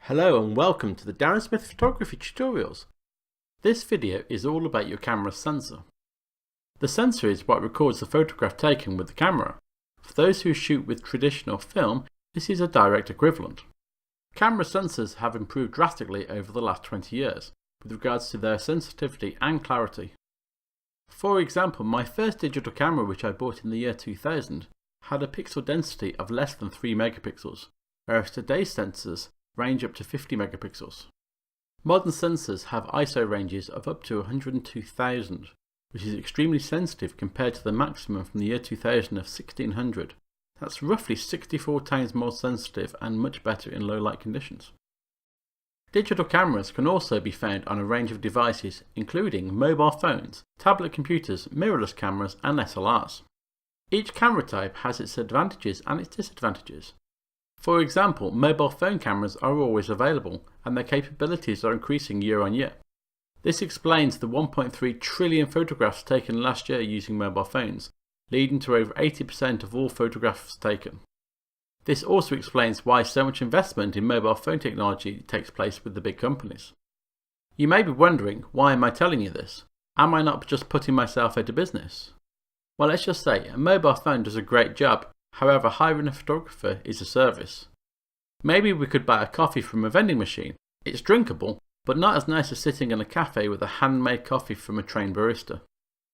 Hello and welcome to the Darren Smith Photography tutorials. This video is all about your camera's sensor. The sensor is what records the photograph taken with the camera. For those who shoot with traditional film, this is a direct equivalent. Camera sensors have improved drastically over the last 20 years with regards to their sensitivity and clarity. For example, my first digital camera, which I bought in the year 2000, had a pixel density of less than 3 megapixels, whereas today's sensors range up to 50 megapixels. Modern sensors have ISO ranges of up to 102,000, which is extremely sensitive compared to the maximum from the year 2000 of 1600. That's roughly 64 times more sensitive and much better in low light conditions. Digital cameras can also be found on a range of devices including mobile phones, tablet computers, mirrorless cameras and SLRs. Each camera type has its advantages and its disadvantages. For example, mobile phone cameras are always available and their capabilities are increasing year on year. This explains the 1.3 trillion photographs taken last year using mobile phones, leading to over 80% of all photographs taken. This also explains why so much investment in mobile phone technology takes place with the big companies. You may be wondering, why am I telling you this? Am I not just putting myself out of business? Well, let's just say a mobile phone does a great job. However, hiring a photographer is a service. Maybe we could buy a coffee from a vending machine. It's drinkable, but not as nice as sitting in a cafe with a handmade coffee from a trained barista.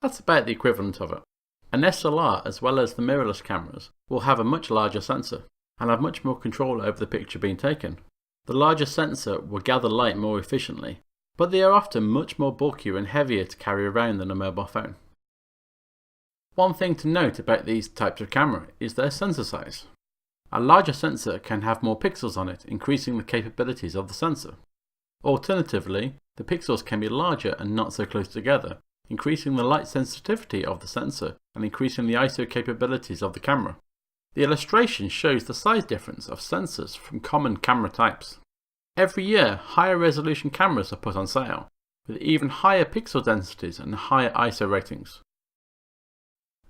That's about the equivalent of it. An SLR, as well as the mirrorless cameras, will have a much larger sensor and have much more control over the picture being taken. The larger sensor will gather light more efficiently, but they are often much more bulkier and heavier to carry around than a mobile phone. One thing to note about these types of camera is their sensor size. A larger sensor can have more pixels on it, increasing the capabilities of the sensor. Alternatively, the pixels can be larger and not so close together, increasing the light sensitivity of the sensor and increasing the ISO capabilities of the camera. The illustration shows the size difference of sensors from common camera types. Every year, higher resolution cameras are put on sale, with even higher pixel densities and higher ISO ratings.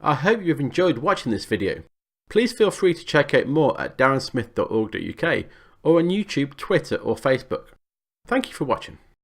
I hope you've enjoyed watching this video. Please feel free to check out more at darrensmith.org.uk or on YouTube, Twitter or Facebook. Thank you for watching.